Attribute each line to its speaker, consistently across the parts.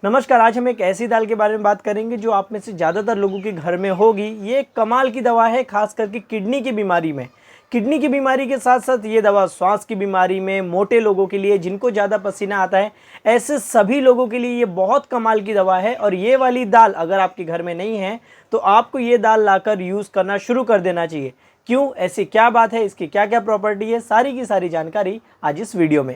Speaker 1: नमस्कार। आज हम एक ऐसी दाल के बारे में बात करेंगे जो आप में से ज़्यादातर लोगों के घर में होगी। ये एक कमाल की दवा है, खास करके किडनी की बीमारी में। किडनी की बीमारी के साथ साथ ये दवा श्वास की बीमारी में, मोटे लोगों के लिए, जिनको ज़्यादा पसीना आता है, ऐसे सभी लोगों के लिए ये बहुत कमाल की दवा है। और ये वाली दाल अगर आपके घर में नहीं है तो आपको ये दाल लाकर यूज़ करना शुरू कर देना चाहिए। क्यों, ऐसी क्या बात है, इसकी क्या क्या प्रॉपर्टी है, सारी की सारी जानकारी आज इस वीडियो में।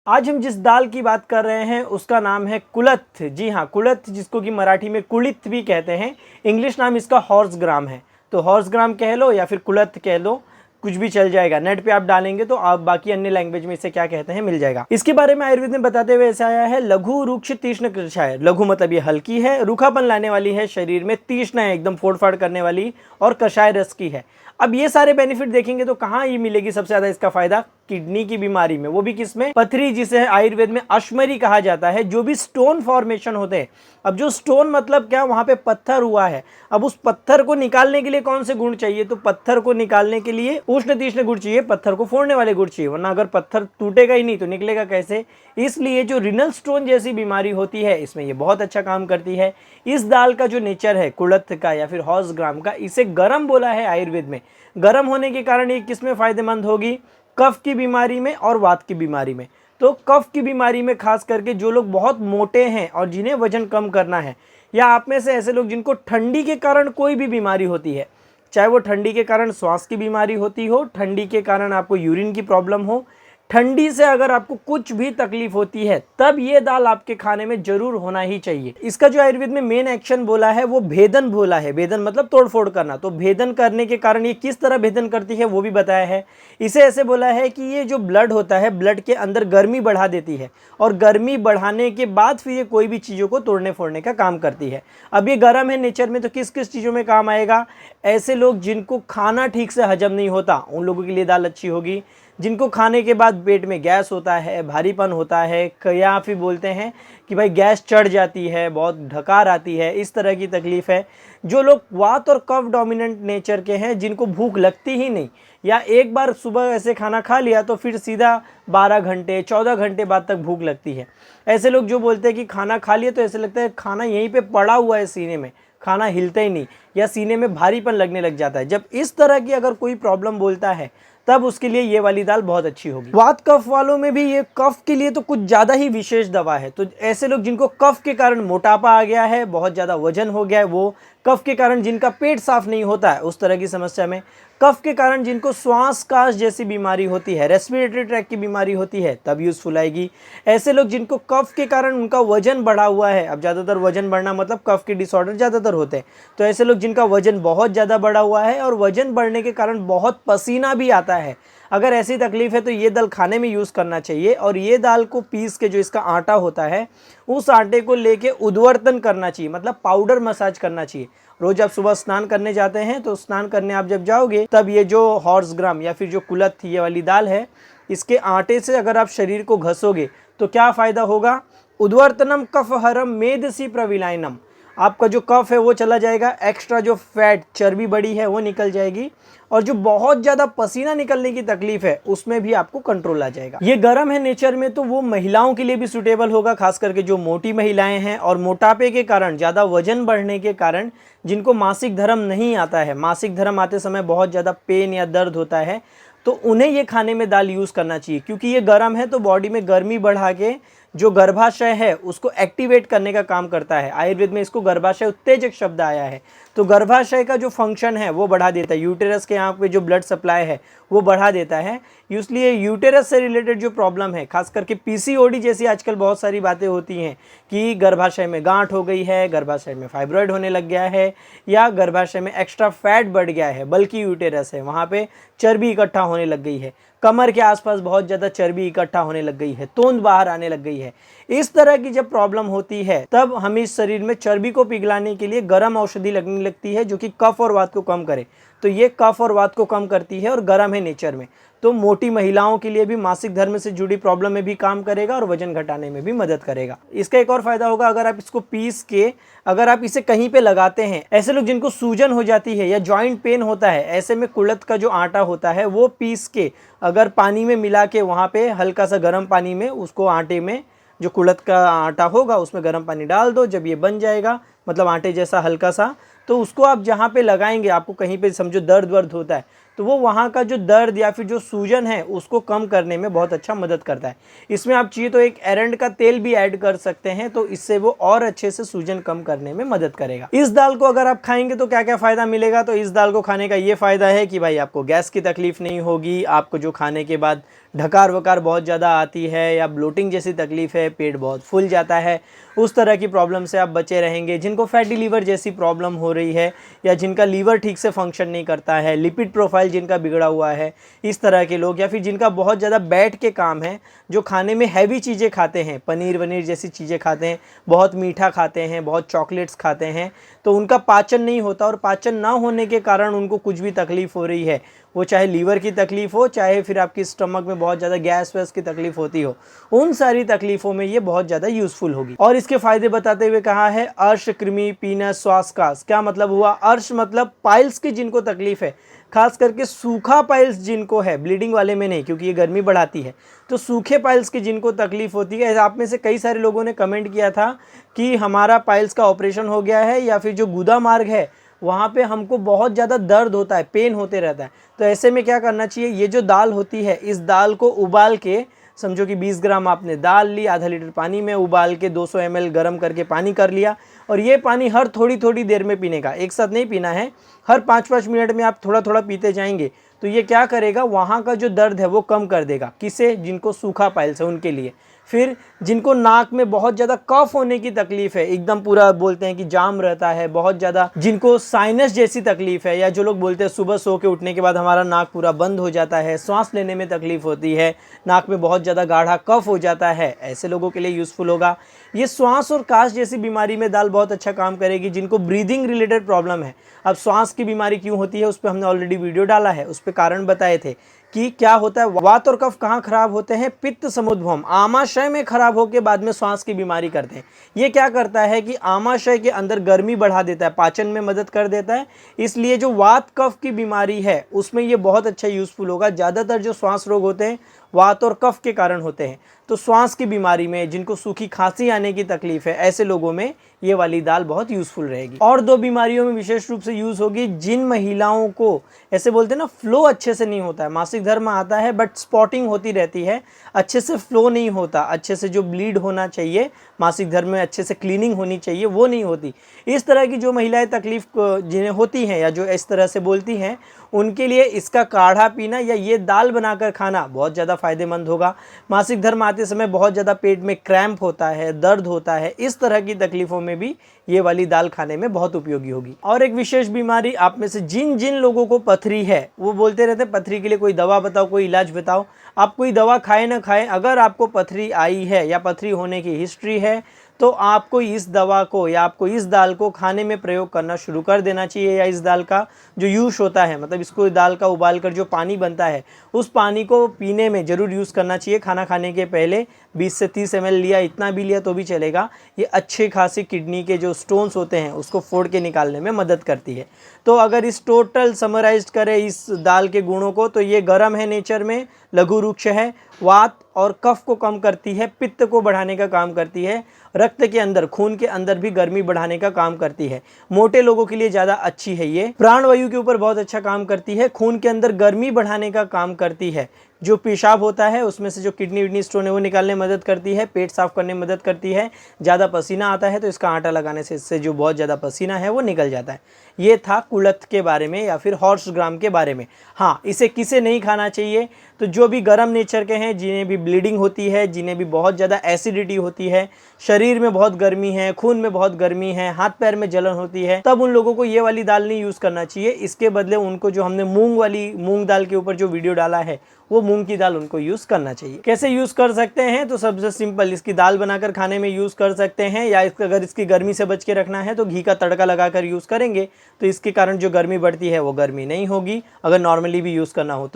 Speaker 1: आज हम जिस दाल की बात कर रहे हैं उसका नाम है कुलथ। जी हाँ, कुलथ, जिसको कि मराठी में कुलिथ भी कहते हैं। इंग्लिश नाम इसका हॉर्स ग्राम है, तो हॉर्स ग्राम कह लो या फिर कुलथ कह लो, कुछ भी चल जाएगा। नेट पे आप डालेंगे तो आप बाकी अन्य लैंग्वेज में इसे क्या कहते हैं मिल जाएगा। इसके बारे में आयुर्वेद में बताते हुए ऐसा आया है, लघु रुक्ष तीक्ष्ण कषाय। लघु मतलब ये हल्की है, रूखापन लाने वाली है शरीर में, तीक्ष्ण है एकदम फोड़ फाड़ करने वाली, और कषाय रस की है। अब ये सारे बेनिफिट देखेंगे तो कहाँ ये मिलेगी सबसे ज्यादा इसका फायदा? किडनी की बीमारी में, वो भी किसमें? पथरी, जिसे आयुर्वेद में अश्मरी कहा जाता है। जो भी स्टोन फॉर्मेशन होते हैं, अब जो स्टोन मतलब क्या, वहां पे पत्थर हुआ है, अब उस पत्थर को निकालने के लिए कौन से गुण चाहिए? तो पत्थर को निकालने के लिए उष्ण तीक्ष्ण गुण चाहिए, पत्थर को फोड़ने वाले गुण चाहिए, वरना अगर पत्थर टूटेगा ही नहीं तो निकलेगा कैसे? इसलिए जो रिनल स्टोन जैसी बीमारी होती है, इसमें ये बहुत अच्छा काम करती है। इस दाल का जो नेचर है कुलथ का या फिर हॉर्स ग्राम का, इसे गर्म बोला है आयुर्वेद में। गर्म होने के कारण ये किस में फायदेमंद होगी? कफ की बीमारी में और वात की बीमारी में। तो कफ की बीमारी में खास करके जो लोग बहुत मोटे हैं और जिन्हें वजन कम करना है, या आप में से ऐसे लोग जिनको ठंडी के कारण कोई भी बीमारी होती है, चाहे वो ठंडी के कारण श्वास की बीमारी होती हो, ठंडी के कारण आपको यूरिन की प्रॉब्लम हो, ठंडी से अगर आपको कुछ भी तकलीफ होती है, तब ये दाल आपके खाने में जरूर होना ही चाहिए। इसका जो आयुर्वेद में मेन एक्शन बोला है वो भेदन बोला है। भेदन मतलब तोड़फोड़ करना। तो भेदन करने के कारण ये किस तरह भेदन करती है वो भी बताया है। इसे ऐसे बोला है कि ये जो ब्लड होता है, ब्लड के अंदर गर्मी बढ़ा देती है, और गर्मी बढ़ाने के बाद फिर ये कोई भी चीज़ों को तोड़ने फोड़ने का काम करती है। अब ये गर्म है नेचर में, तो किस किस चीज़ों में काम आएगा? ऐसे लोग जिनको खाना ठीक से हजम नहीं होता, उन लोगों के लिए दाल अच्छी होगी। जिनको खाने के बाद पेट में गैस होता है, भारीपन होता है, या फिर बोलते हैं कि भाई गैस चढ़ जाती है, बहुत ढकार आती है, इस तरह की तकलीफ़ है। जो लोग वात और कफ डोमिनेंट नेचर के हैं, जिनको भूख लगती ही नहीं, या एक बार सुबह ऐसे खाना खा लिया तो फिर सीधा 12 घंटे 14 घंटे बाद तक भूख लगती है। ऐसे लोग जो बोलते हैं कि खाना खा लिया तो ऐसे लगता है खाना यहीं पे पड़ा हुआ है सीने में, खाना हिलता ही नहीं, या सीने में भारीपन लगने लग जाता है। जब इस तरह की अगर कोई प्रॉब्लम बोलता है, तब उसके लिए ये वाली दाल बहुत अच्छी होगी। वात कफ वालों में भी ये कफ के लिए तो कुछ ज़्यादा ही विशेष दवा है। तो ऐसे लोग जिनको कफ के कारण मोटापा आ गया है, बहुत ज़्यादा वजन हो गया है, वो कफ के कारण जिनका पेट साफ नहीं होता है, उस तरह की समस्या में, कफ के कारण जिनको श्वास काश जैसी बीमारी होती है, रेस्पिरेटरी ट्रैक की बीमारी होती है, तब यूज़फुल आएगी। ऐसे लोग जिनको कफ के कारण उनका वजन बढ़ा हुआ है, अब ज़्यादातर वजन बढ़ना मतलब कफ के डिसऑर्डर ज़्यादातर होते हैं, तो ऐसे लोग जिनका वजन बहुत ज़्यादा बढ़ा हुआ है और वजन बढ़ने के कारण बहुत पसीना भी आता है, अगर ऐसी तकलीफ है तो ये दाल खाने में यूज़ करना चाहिए। और ये दाल को पीस के जो इसका आटा होता है, उस आटे को लेके उद्वर्तन करना चाहिए, मतलब पाउडर मसाज करना चाहिए। रोज आप सुबह स्नान करने जाते हैं तो स्नान करने आप जब जाओगे, तब ये जो हॉर्स ग्राम या फिर जो कुलथ ये वाली दाल है, इसके आटे से अगर आप शरीर को घसोगे तो क्या फ़ायदा होगा? उद्वर्तनम कफहरम मेदसी प्रविलायनम। आपका जो कफ है वो चला जाएगा, एक्स्ट्रा जो फैट चर्बी बड़ी है वो निकल जाएगी, और जो बहुत ज़्यादा पसीना निकलने की तकलीफ है उसमें भी आपको कंट्रोल आ जाएगा। ये गर्म है नेचर में, तो वो महिलाओं के लिए भी सूटेबल होगा, खास करके जो मोटी महिलाएं हैं और मोटापे के कारण, ज़्यादा वजन बढ़ने के कारण, जिनको मासिक धर्म नहीं आता है, मासिक धर्म आते समय बहुत ज़्यादा पेन या दर्द होता है, तो उन्हें ये खाने में दाल यूज़ करना चाहिए। क्योंकि ये गर्म है तो बॉडी में गर्मी बढ़ा के जो गर्भाशय है उसको एक्टिवेट करने का काम करता है। आयुर्वेद में इसको गर्भाशय उत्तेजक शब्द आया है। तो गर्भाशय का जो फंक्शन है वो बढ़ा देता है, यूटेरस के यहाँ पे जो ब्लड सप्लाई है वो बढ़ा देता है। इसलिए यूटेरस से रिलेटेड जो प्रॉब्लम है, खास करके पीसीओडी जैसी आजकल बहुत सारी बातें होती हैं कि गर्भाशय में गांठ हो गई है, गर्भाशय में फाइब्रॉइड होने लग गया है, या गर्भाशय में एक्स्ट्रा फैट बढ़ गया है, बल्कि यूटेरस है वहाँ पे चर्बी इकट्ठा होने लग गई है, कमर के आसपास बहुत ज़्यादा चर्बी इकट्ठा होने लग गई है, तोंद बाहर आने लग गई है, इस तरह की जब प्रॉब्लम होती है, तब हमें इस शरीर में चर्बी को पिघलाने के लिए गर्म औषधि लगने लगती है, जो कि कफ और वात को कम करे। तो ये कफ और वात को कम करती है और गर्म है नेचर में, तो मोटी महिलाओं के लिए भी मासिक धर्म से जुड़ी प्रॉब्लम में भी काम करेगा और वजन घटाने में भी मदद करेगा। इसका एक और फायदा होगा, अगर आप इसको पीस के अगर आप इसे कहीं पे लगाते हैं, ऐसे लोग जिनको सूजन हो जाती है या जॉइंट पेन होता है, ऐसे में कुलथ का जो आटा होता है वो पीस के अगर पानी में मिला के वहाँ पे हल्का सा गर्म पानी में उसको आटे में जो कुलथ का आटा होगा उसमें गर्म पानी डाल दो। जब ये बन जाएगा मतलब आटे जैसा हल्का सा, तो उसको आप जहाँ पे लगाएंगे, आपको कहीं पे समझो दर्द वर्द होता है तो वो वहाँ का जो दर्द या फिर जो सूजन है उसको कम करने में बहुत अच्छा मदद करता है। इसमें आप चाहिए तो एक एरंड का तेल भी ऐड कर सकते हैं, तो इससे वो और अच्छे से सूजन कम करने में मदद करेगा। इस दाल को अगर आप खाएंगे तो क्या क्या फ़ायदा मिलेगा, तो इस दाल को खाने का ये फ़ायदा है कि भाई आपको गैस की तकलीफ़ नहीं होगी, आपको जो खाने के बाद ढकार वकार बहुत ज़्यादा आती है या ब्लोटिंग जैसी तकलीफ़ है, पेट बहुत फूल जाता है, उस तरह की प्रॉब्लम से आप बचे रहेंगे। जिनको फैटी लीवर जैसी प्रॉब्लम हो रही है या जिनका लीवर ठीक से फंक्शन नहीं करता है, लिपिड प्रोफाइल जिनका बिगड़ा हुआ है, इस तरह के लोग, या फिर जिनका बहुत ज़्यादा बैठ के काम है, जो खाने में हैवी चीज़ें खाते हैं, पनीर वनीर जैसी चीज़ें खाते हैं, बहुत मीठा खाते हैं, बहुत चॉकलेट्स खाते हैं, तो उनका पाचन नहीं होता और पाचन ना होने के कारण उनको कुछ भी तकलीफ़ हो रही है, वो चाहे लीवर की तकलीफ़ हो, चाहे फिर आपकी स्टमक में बहुत ज़्यादा गैस वैस की तकलीफ़ होती हो, उन सारी तकलीफ़ों में ये बहुत ज़्यादा यूज़फुल होगी। और इसके फ़ायदे बताते हुए कहा है अर्श कृमि पीनस स्वास्थ्य। क्या मतलब हुआ? अर्श मतलब पाइल्स की जिनको तकलीफ़ है, खास करके सूखा पाइल्स जिनको है, ब्लीडिंग वाले में नहीं क्योंकि ये गर्मी बढ़ाती है, तो सूखे पाइल्स की जिनको तकलीफ़ होती है। आप में से कई सारे लोगों ने कमेंट किया था कि हमारा पाइल्स का ऑपरेशन हो गया है या फिर जो गुदा मार्ग है वहाँ पे हमको बहुत ज़्यादा दर्द होता है, पेन होते रहता है। तो ऐसे में क्या करना चाहिए, ये जो दाल होती है इस दाल को उबाल के, समझो कि 20 ग्राम आपने दाल ली, आधा लीटर पानी में उबाल के 200 ml गर्म करके पानी कर लिया, और ये पानी हर थोड़ी थोड़ी देर में पीने का, एक साथ नहीं पीना है, हर 5-5 मिनट में आप थोड़ा थोड़ा पीते जाएंगे। तो ये क्या करेगा, वहाँ का जो दर्द है वो कम कर देगा। किसे? जिनको सूखा पाइल्स है उनके लिए। फिर जिनको नाक में बहुत ज़्यादा कफ होने की तकलीफ़ है, एकदम पूरा बोलते हैं कि जाम रहता है बहुत ज़्यादा, जिनको साइनस जैसी तकलीफ़ है, या जो लोग बोलते हैं सुबह सो के उठने के बाद हमारा नाक पूरा बंद हो जाता है, सांस लेने में तकलीफ़ होती है, नाक में बहुत ज़्यादा गाढ़ा कफ हो जाता है, ऐसे लोगों के लिए यूज़फुल होगा। ये श्वास और काश जैसी बीमारी में दाल बहुत अच्छा काम करेगी। जिनको ब्रीदिंग रिलेटेड प्रॉब्लम है, अब श्वास की बीमारी क्यों होती है उस पर हमने ऑलरेडी वीडियो डाला है, उस पर कारण बताए थे कि क्या होता है, वात और कफ कहाँ खराब होते हैं, पित्त समुद्भवम, आमाशय में खराब होकर बाद में श्वास की बीमारी करते हैं। ये क्या करता है कि आमाशय के अंदर गर्मी बढ़ा देता है, पाचन में मदद कर देता है, इसलिए जो वात कफ की बीमारी है उसमें ये बहुत अच्छा यूज़फुल होगा। ज़्यादातर जो श्वास रोग होते हैं वात और कफ के कारण होते हैं, तो श्वास की बीमारी में, जिनको सूखी खांसी आने की तकलीफ है, ऐसे लोगों में ये वाली दाल बहुत यूज़फुल रहेगी। और 2 बीमारियों में विशेष रूप से यूज़ होगी। जिन महिलाओं को ऐसे बोलते हैं ना फ्लो अच्छे से नहीं होता है, मासिक धर्म आता है बट स्पॉटिंग होती रहती है, अच्छे से फ्लो नहीं होता, अच्छे से जो ब्लीड होना चाहिए मासिक धर्म में, अच्छे से क्लीनिंग होनी चाहिए, वो नहीं होती, इस तरह की जो महिलाएं तकलीफ जिन्हें होती हैं या जो इस तरह से बोलती हैं, उनके लिए इसका काढ़ा पीना या ये दाल बनाकर खाना बहुत ज़्यादा फ़ायदेमंद होगा। मासिक धर्म आते समय बहुत ज़्यादा पेट में क्रैम्प होता है, दर्द होता है, इस तरह की तकलीफ़ों में भी ये वाली दाल खाने में बहुत उपयोगी होगी। और एक विशेष बीमारी, आप में से जिन जिन लोगों को पथरी है, वो बोलते रहते हैं पथरी के लिए कोई दवा बताओ, कोई इलाज बताओ। आप कोई दवा खाए ना खाए, अगर आपको पथरी आई है या पथरी होने की हिस्ट्री है, तो आपको इस दवा को या आपको इस दाल को खाने में प्रयोग करना शुरू कर देना चाहिए। या इस दाल का जो यूज़ होता है, मतलब इसको दाल का उबाल कर जो पानी बनता है, उस पानी को पीने में ज़रूर यूज़ करना चाहिए। खाना खाने के पहले 20 से 30 ml लिया, इतना भी लिया तो भी चलेगा। ये अच्छे खासी किडनी के जो स्टोन्स होते हैं उसको फोड़ के निकालने में मदद करती है। तो अगर इस टोटल समराइज करें इस दाल के गुणों को, तो ये गर्म है नेचर में, लघु वृक्ष है, वात और कफ को कम करती है, पित्त को बढ़ाने का काम करती है, रक्त के अंदर, खून के अंदर भी गर्मी बढ़ाने का काम करती है। मोटे लोगों के लिए ज़्यादा अच्छी है ये, प्राणवायु के ऊपर बहुत अच्छा काम करती है, खून के अंदर गर्मी बढ़ाने का काम करती है, जो पेशाब होता है उसमें से जो किडनी विडनी स्टोन है वो निकालने में मदद करती है, पेट साफ करने में मदद करती है। ज़्यादा पसीना आता है तो इसका आटा लगाने से इससे जो बहुत ज़्यादा पसीना है वो निकल जाता है। ये था कुलथ के बारे में या फिर हॉर्स ग्राम के बारे में। हाँ, इसे किसे नहीं खाना चाहिए, तो जो भी गर्म नेचर के हैं, जिन्हें भी ब्लीडिंग होती है, जिन्हें भी बहुत ज़्यादा एसिडिटी होती है, शरीर में बहुत गर्मी है, खून में बहुत गर्मी है, हाथ पैर में जलन होती है, तब उन लोगों को ये वाली दाल नहीं यूज़ करना चाहिए। इसके बदले उनको जो हमने मूंग दाल के ऊपर जो वीडियो डाला है, वो मूंग की दाल उनको यूज़ करना चाहिए। कैसे यूज़ कर सकते हैं, तो सबसे सिंपल, इसकी दाल बनाकर खाने में यूज़ कर सकते हैं, या अगर इसकी गर्मी से बच के रखना है तो घी का तड़का लगाकर यूज़ करेंगे, तो इसके कारण जो गर्मी बढ़ती है वो गर्मी नहीं होगी। अगर नॉर्मली भी यूज़ करना हो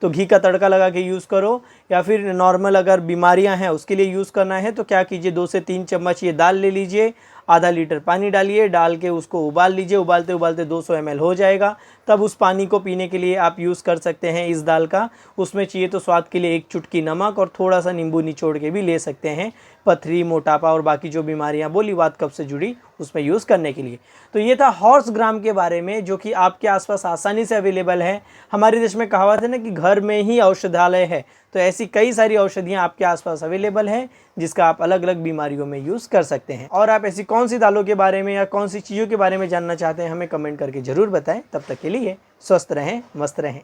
Speaker 1: तो घी का तड़का लगा के यूज़ करो, या फिर नॉर्मल अगर बीमारियां हैं उसके लिए यूज़ करना है तो क्या कीजिए, 2 से 3 चम्मच ये दाल ले लीजिए, आधा लीटर पानी डालिए, डाल के उसको उबाल लीजिए, उबालते उबालते 200 ml हो जाएगा, तब उस पानी को पीने के लिए आप यूज़ कर सकते हैं इस दाल का। उसमें चाहिए तो स्वाद के लिए 1 चुटकी नमक और थोड़ा सा नींबू निचोड़ के भी ले सकते हैं, पथरी, मोटापा और बाकी जो बीमारियां बोली वात कफ से जुड़ी उसमें यूज़ करने के लिए। तो ये था हॉर्स ग्राम के बारे में, जो कि आपके आसपास आसानी से अवेलेबल है। हमारे देश में कहावत है ना कि घर में ही औषधालय है, तो ऐसी कई सारी औषधियाँ आपके आसपास अवेलेबल हैं जिसका आप अलग अलग बीमारियों में यूज़ कर सकते हैं। और आप ऐसी कौन सी दालों के बारे में या कौन सी चीज़ों के बारे में जानना चाहते हैं हमें कमेंट करके ज़रूर बताएं। तब तक के लिए स्वस्थ रहें, मस्त रहें।